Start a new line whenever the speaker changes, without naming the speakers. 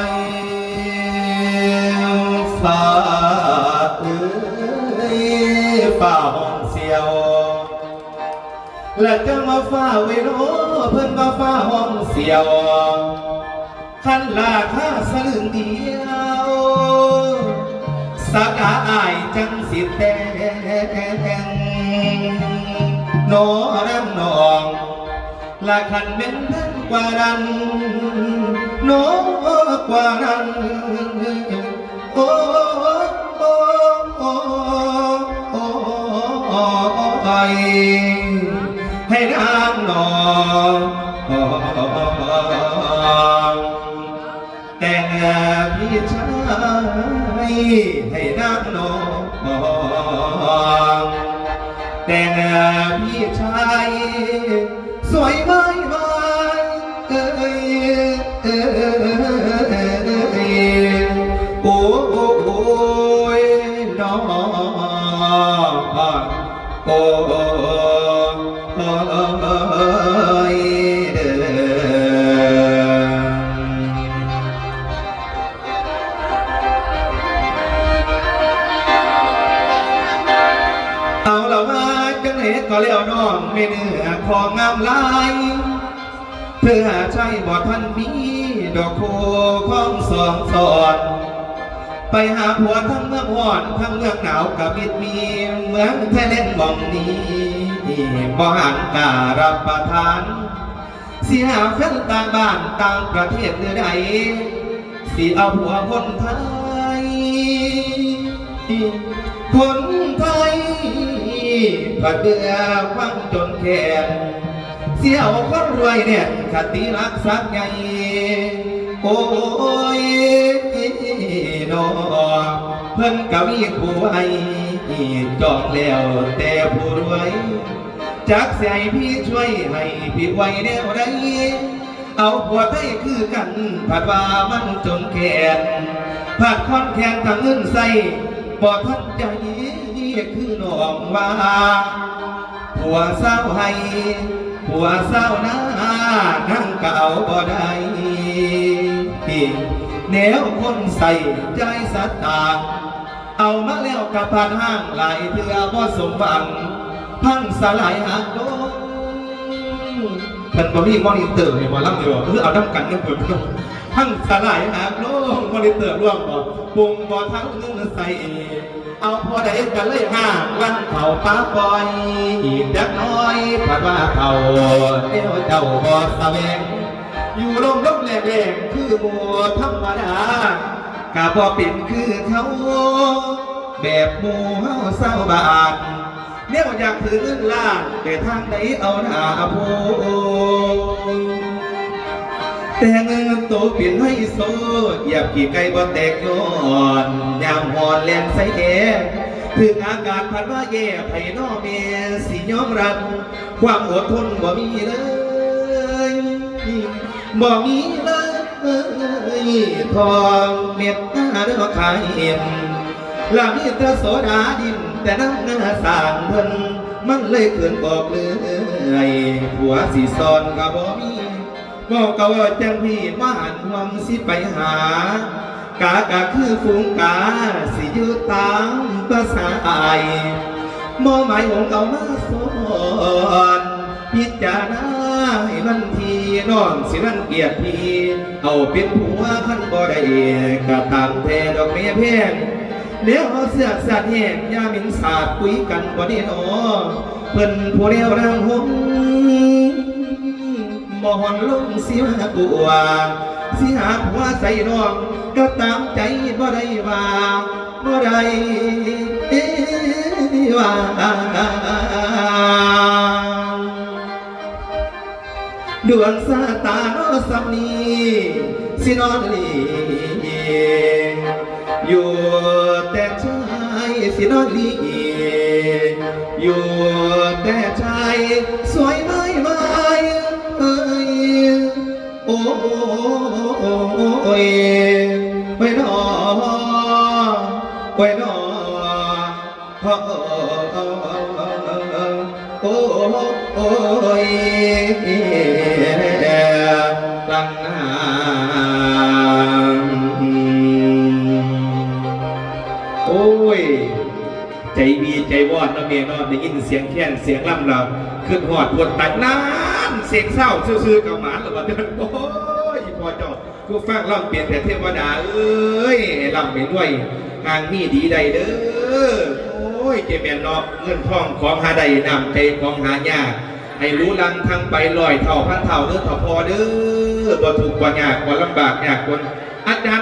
ยฟ้าเอ้ยฟ้าห้องเสียวและจะมาฟ้าไว้โนเพิ่นมาฟ้าห้องเสียวขันลาค่าสลึงเดียวสากาอายจังสิแต่งโนรังนองละขันเป็นเพิ่นกว่านั้นโนกว่านั้นโอ้โอ้โอ้โอ้ยให้นางนองแต่งพี่ชายให้นางนองแต่งพี่ชายสวยไหมเอ้ยโอ้ยน้องโอ้ยเอาละว่าจังเหตุก็เลี้ยวน้องไม่เนื้อของงามลายเธอใช่บ่ท่านมีดอกโคของสองสอนไปหาผัวทั้งเมืองร้อนทั้งเมืองหนาวกับมิดมีเมืองแท้เล่นบ่องนี้บ่หันการับประทานสิหาแฟนต่างบ้านต่างประเทศหรือใดสิเอาผัวคนไทยคนไทยผัดเบื่อฟังจนแขนเสี่ยวคนรวยเนี่ยคติรักสักไงโอ้ยน้องเพิ่นก็มีผู้ให้จองแล้วแต่ผู้รวยจักเสียพี่ช่วยให้พี่ไว้แนวใดเอาผัวไทยคือกันผัดว่ามันจนแขนผัดคอนแขนทางเงินใส่บ่ทันใจคือน้องว่าผัวสาวให้ผัวสาวนานั่งเก่าบ่ได้แนวคนใส่ใจสัตตาเอามาแล้วกับผ่านห้างหลายเถื่อบ่สมหวังพังสลายหักโดนมันบ่มีมอนิเตอร์ให้บ่รับอยู่คือเอาน้ำกันกันเปิดพังสลายหักโลงมอนิเตอร์ร่วมบ่ปุ่มบ่ทั้งเงินใส่เอาพอได้กันเลยห้าวันเขาป้าปล่อยอีกจักน้อยผัดว่าเขาเอวเจ้าบ่สะแวงอยู่ลมแรงคือบัวธรรมดากะบ่เป็นคือเขาแบบหมู่เฮาเศร้าบาดเนี่ยอยากถือเงินล้านแต่ทางไหนเอาหน้าพูแต่เงินโตเปลี่ยนให้โซเหยียบขี่ไก่บ่แตกย้อนยามหอนแลนใส่แอถึงอากาศพัดว่าแย่ไผ่นอเมียสิยอมรับความอดทนบ่มีเลยบ่มีเลยทองเม็ดหน้าเด้อขายเอ็มลามีแต่โสดาดินแต่น้ำเนื้อสางเพิ่นมันเลยเกินบอกเลยผัวสิซ้อนก็บ่มีบอกเก่าจังพี่ว่าหันหวังสิไปหากากะคือฝูงกาสิอยู่ตามภาษาไอมอหมายของเก่ามาสอนพิจารณาให้มันทีน้องสิรังเกียจพี่เอาเป็นผัวขันบ่ได้กะตามแท้ดอกเมียแพงเลี้ยวเสือกสัตว์แห้งยามินสาดคุยกันบ่ได้หนอเพิ่นผู้เลี้ยวร่างหงมอหอนลงสิหาตัวสิหาผัวใส่น้องก็ตามใจบ่ได้ว่าบ่ได้ว่าดวงสาตาโนสัมนีสินอนลีอยู่แต่ชายสินอนลีอยู่แต่ชายสวยไหมเอ้ยโอ้ยไว้นอไว้นอโอ้ยลังนา ดีใจวอดนะเมียนอนได้ยินเสียงแค้นเสียงล่ำเราขึ้นหอดปวดตัดน้ำเสียงเศร้าซื่อๆกับหมาหรือว่าเดินโอ้ยพอจอดกูฟังล่ำเปลี่ยนแต่เทวดาเอ้ยล่ำไปด้วยทางนี้ดีใดเด้อโอ้ยเจแมนนอกเงินทองของหาใดนำใจของหายากให้รู้ลังทางไปลอยเท่าพันเท่าเด้อเท่าพอเด้อบ่ถูกกว่ายากกว่าลำบากยากคนอาจารย์